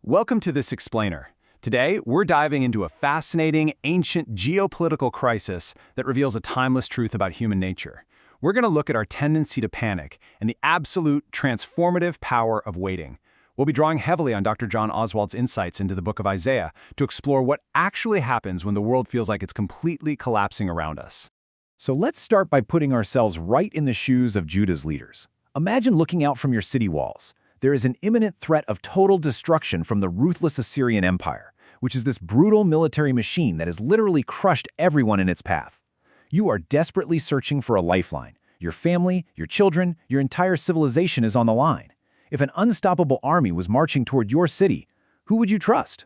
Welcome to This Explainer. Today, we're diving into a fascinating, ancient geopolitical crisis that reveals a timeless truth about human nature. We're going to look at our tendency to panic and the absolute transformative power of waiting. We'll be drawing heavily on Dr. John Oswalt's insights into the book of Isaiah to explore what actually happens when the world feels like it's completely collapsing around us. So let's start by putting ourselves right in the shoes of Judah's leaders. Imagine looking out from your city walls. There is an imminent threat of total destruction from the ruthless Assyrian Empire, which is this brutal military machine that has literally crushed everyone in its path. You are desperately searching for a lifeline. Your family, your children, your entire civilization is on the line. If an unstoppable army was marching toward your city, who would you trust?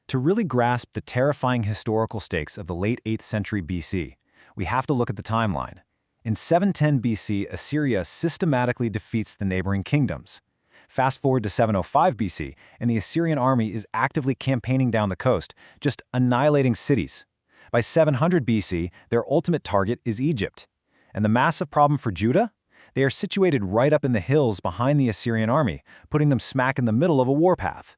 To really grasp the terrifying historical stakes of the late 8th century BC, we have to look at the timeline. In 710 BC, Assyria systematically defeats the neighboring kingdoms. Fast forward to 705 BC, and the Assyrian army is actively campaigning down the coast, just annihilating cities. By 700 BC, their ultimate target is Egypt. And the massive problem for Judah? They are situated right up in the hills behind the Assyrian army, putting them smack in the middle of a warpath.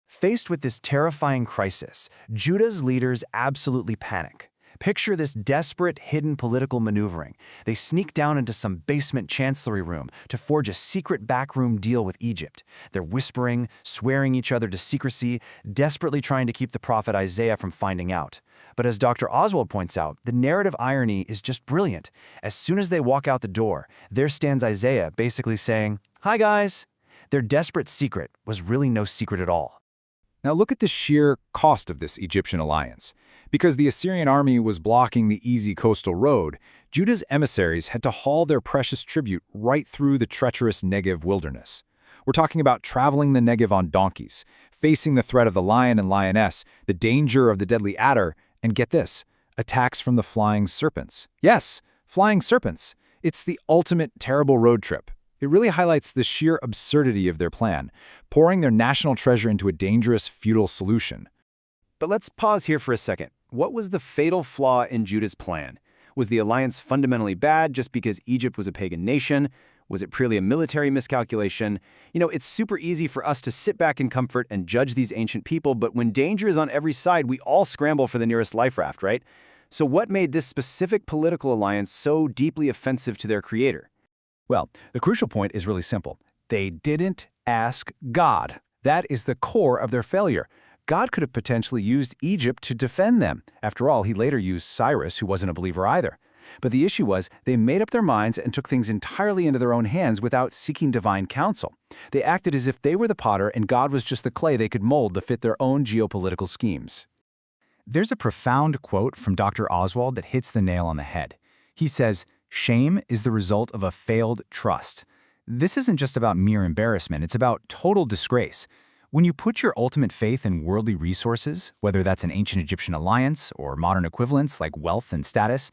Faced with this terrifying crisis, Judah's leaders absolutely panic. Picture this desperate, hidden political maneuvering. They sneak down into some basement chancellery room to forge a secret backroom deal with Egypt. They're whispering, swearing each other to secrecy, desperately trying to keep the prophet Isaiah from finding out. But as Dr. Oswalt points out, the narrative irony is just brilliant. As soon as they walk out the door, there stands Isaiah basically saying, "Hi guys." Their desperate secret was really no secret at all. Now look at the sheer cost of this Egyptian alliance. Because the Assyrian army was blocking the easy coastal road, Judah's emissaries had to haul their precious tribute right through the treacherous Negev wilderness. We're talking about traveling the Negev on donkeys, facing the threat of the lion and lioness, the danger of the deadly adder, and get this, attacks from the flying serpents. Yes, flying serpents. It's the ultimate terrible road trip. It really highlights the sheer absurdity of their plan, pouring their national treasure into a dangerous, futile solution. But let's pause here for a second. What was the fatal flaw in Judah's plan? Was the alliance fundamentally bad just because Egypt was a pagan nation? Was it purely a military miscalculation? It's super easy for us to sit back in comfort and judge these ancient people, but when danger is on every side, we all scramble for the nearest life raft, right? So what made this specific political alliance so deeply offensive to their creator? Well, the crucial point is really simple. They didn't ask God. That is the core of their failure. God could have potentially used Egypt to defend them. After all, he later used Cyrus, who wasn't a believer either. But the issue was, they made up their minds and took things entirely into their own hands without seeking divine counsel. They acted as if they were the potter and God was just the clay they could mold to fit their own geopolitical schemes. There's a profound quote from Dr. Oswalt that hits the nail on the head. He says, "Shame is the result of a failed trust." This isn't just about mere embarrassment, it's about total disgrace. When you put your ultimate faith in worldly resources, whether that's an ancient Egyptian alliance or modern equivalents like wealth and status,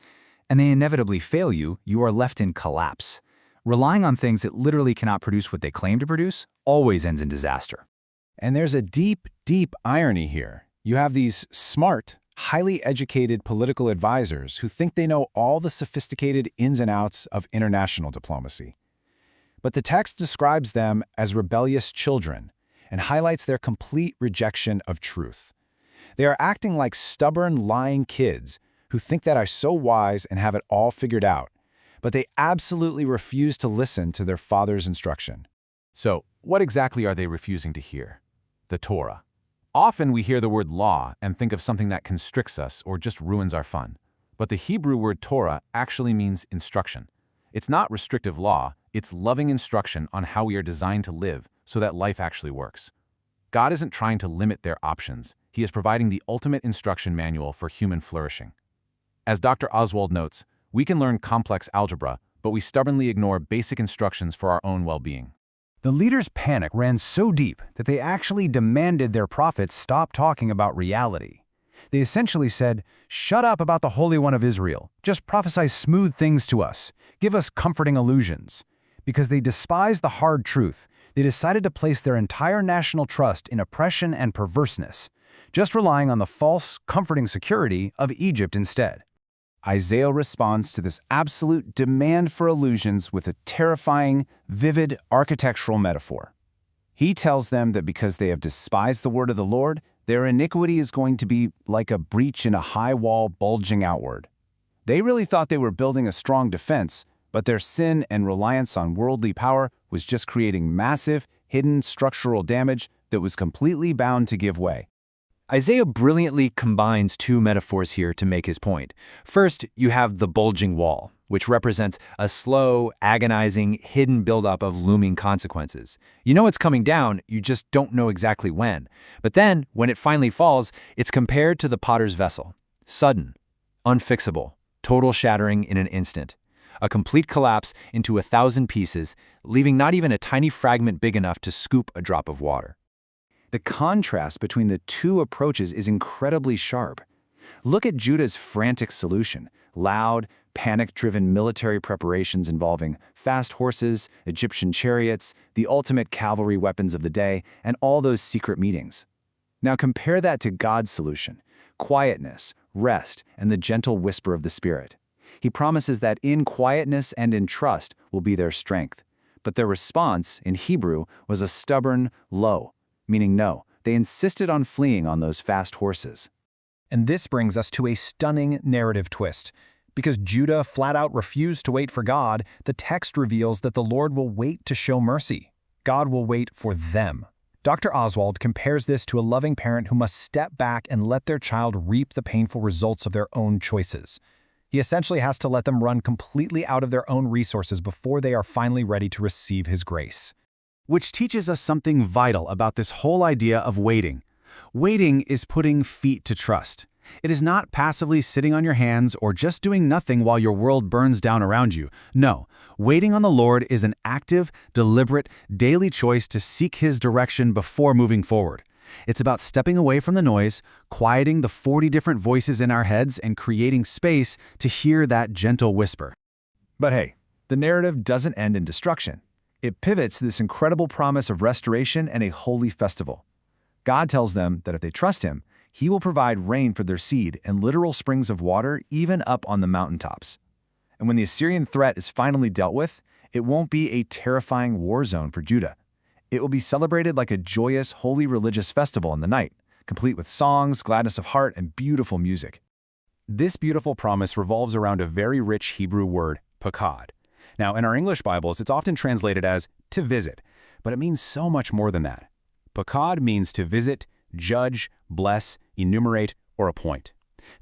and they inevitably fail you, you are left in collapse. Relying on things that literally cannot produce what they claim to produce always ends in disaster. And there's a deep, deep irony here. You have these smart, highly educated political advisors who think they know all the sophisticated ins and outs of international diplomacy. But the text describes them as rebellious children and highlights their complete rejection of truth. They are acting like stubborn, lying kids who think that are so wise and have it all figured out, but they absolutely refuse to listen to their father's instruction. So, what exactly are they refusing to hear? The Torah. Often we hear the word law and think of something that constricts us or just ruins our fun. But the Hebrew word Torah actually means instruction. It's not restrictive law, it's loving instruction on how we are designed to live so that life actually works. God isn't trying to limit their options. He is providing the ultimate instruction manual for human flourishing. As Dr. Oswalt notes, we can learn complex algebra, but we stubbornly ignore basic instructions for our own well-being. The leaders' panic ran so deep that they actually demanded their prophets stop talking about reality. They essentially said, "Shut up about the Holy One of Israel. Just prophesy smooth things to us. Give us comforting illusions." Because they despised the hard truth, they decided to place their entire national trust in oppression and perverseness, just relying on the false, comforting security of Egypt instead. Isaiah responds to this absolute demand for illusions with a terrifying, vivid architectural metaphor. He tells them that because they have despised the word of the Lord, their iniquity is going to be like a breach in a high wall bulging outward. They really thought they were building a strong defense, but their sin and reliance on worldly power was just creating massive, hidden structural damage that was completely bound to give way. Isaiah brilliantly combines two metaphors here to make his point. First, you have the bulging wall, which represents a slow, agonizing, hidden buildup of looming consequences. You know it's coming down, you just don't know exactly when. But then, when it finally falls, it's compared to the potter's vessel. Sudden, unfixable, total shattering in an instant. A complete collapse into 1,000 pieces, leaving not even a tiny fragment big enough to scoop a drop of water. The contrast between the two approaches is incredibly sharp. Look at Judah's frantic solution: loud, panic-driven military preparations involving fast horses, Egyptian chariots, the ultimate cavalry weapons of the day, and all those secret meetings. Now compare that to God's solution: quietness, rest, and the gentle whisper of the Spirit. He promises that in quietness and in trust will be their strength. But their response, in Hebrew, was a stubborn "lo," meaning no. They insisted on fleeing on those fast horses. And this brings us to a stunning narrative twist. Because Judah flat out refused to wait for God, the text reveals that the Lord will wait to show mercy. God will wait for them. Dr. Oswalt compares this to a loving parent who must step back and let their child reap the painful results of their own choices. He essentially has to let them run completely out of their own resources before they are finally ready to receive his grace. Which teaches us something vital about this whole idea of waiting. Waiting is putting feet to trust. It is not passively sitting on your hands or just doing nothing while your world burns down around you. No, waiting on the Lord is an active, deliberate, daily choice to seek His direction before moving forward. It's about stepping away from the noise, quieting the 40 different voices in our heads, and creating space to hear that gentle whisper. But hey, the narrative doesn't end in destruction. It pivots to this incredible promise of restoration and a holy festival. God tells them that if they trust Him, He will provide rain for their seed and literal springs of water even up on the mountaintops. And when the Assyrian threat is finally dealt with, it won't be a terrifying war zone for Judah. It will be celebrated like a joyous, holy religious festival in the night, complete with songs, gladness of heart, and beautiful music. This beautiful promise revolves around a very rich Hebrew word, pakad. Now, in our English Bibles, it's often translated as to visit, but it means so much more than that. Pakad means to visit, judge, bless, enumerate, or appoint.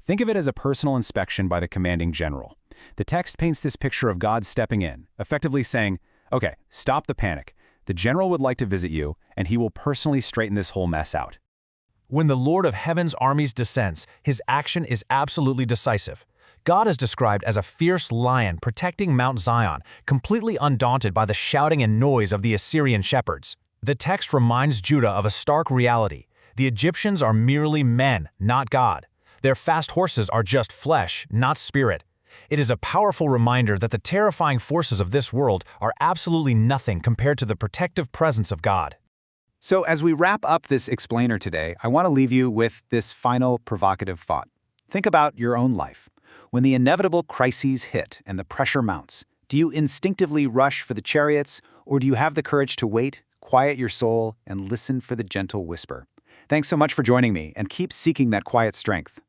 Think of it as a personal inspection by the commanding general. The text paints this picture of God stepping in, effectively saying, okay, stop the panic. The general would like to visit you, and he will personally straighten this whole mess out. When the Lord of Heaven's armies descends, his action is absolutely decisive. God is described as a fierce lion protecting Mount Zion, completely undaunted by the shouting and noise of the Assyrian shepherds. The text reminds Judah of a stark reality. The Egyptians are merely men, not God. Their fast horses are just flesh, not spirit. It is a powerful reminder that the terrifying forces of this world are absolutely nothing compared to the protective presence of God. So as we wrap up this explainer today, I want to leave you with this final provocative thought. Think about your own life. When the inevitable crises hit and the pressure mounts, do you instinctively rush for the chariots, or do you have the courage to wait, quiet your soul, and listen for the gentle whisper? Thanks so much for joining me, and keep seeking that quiet strength.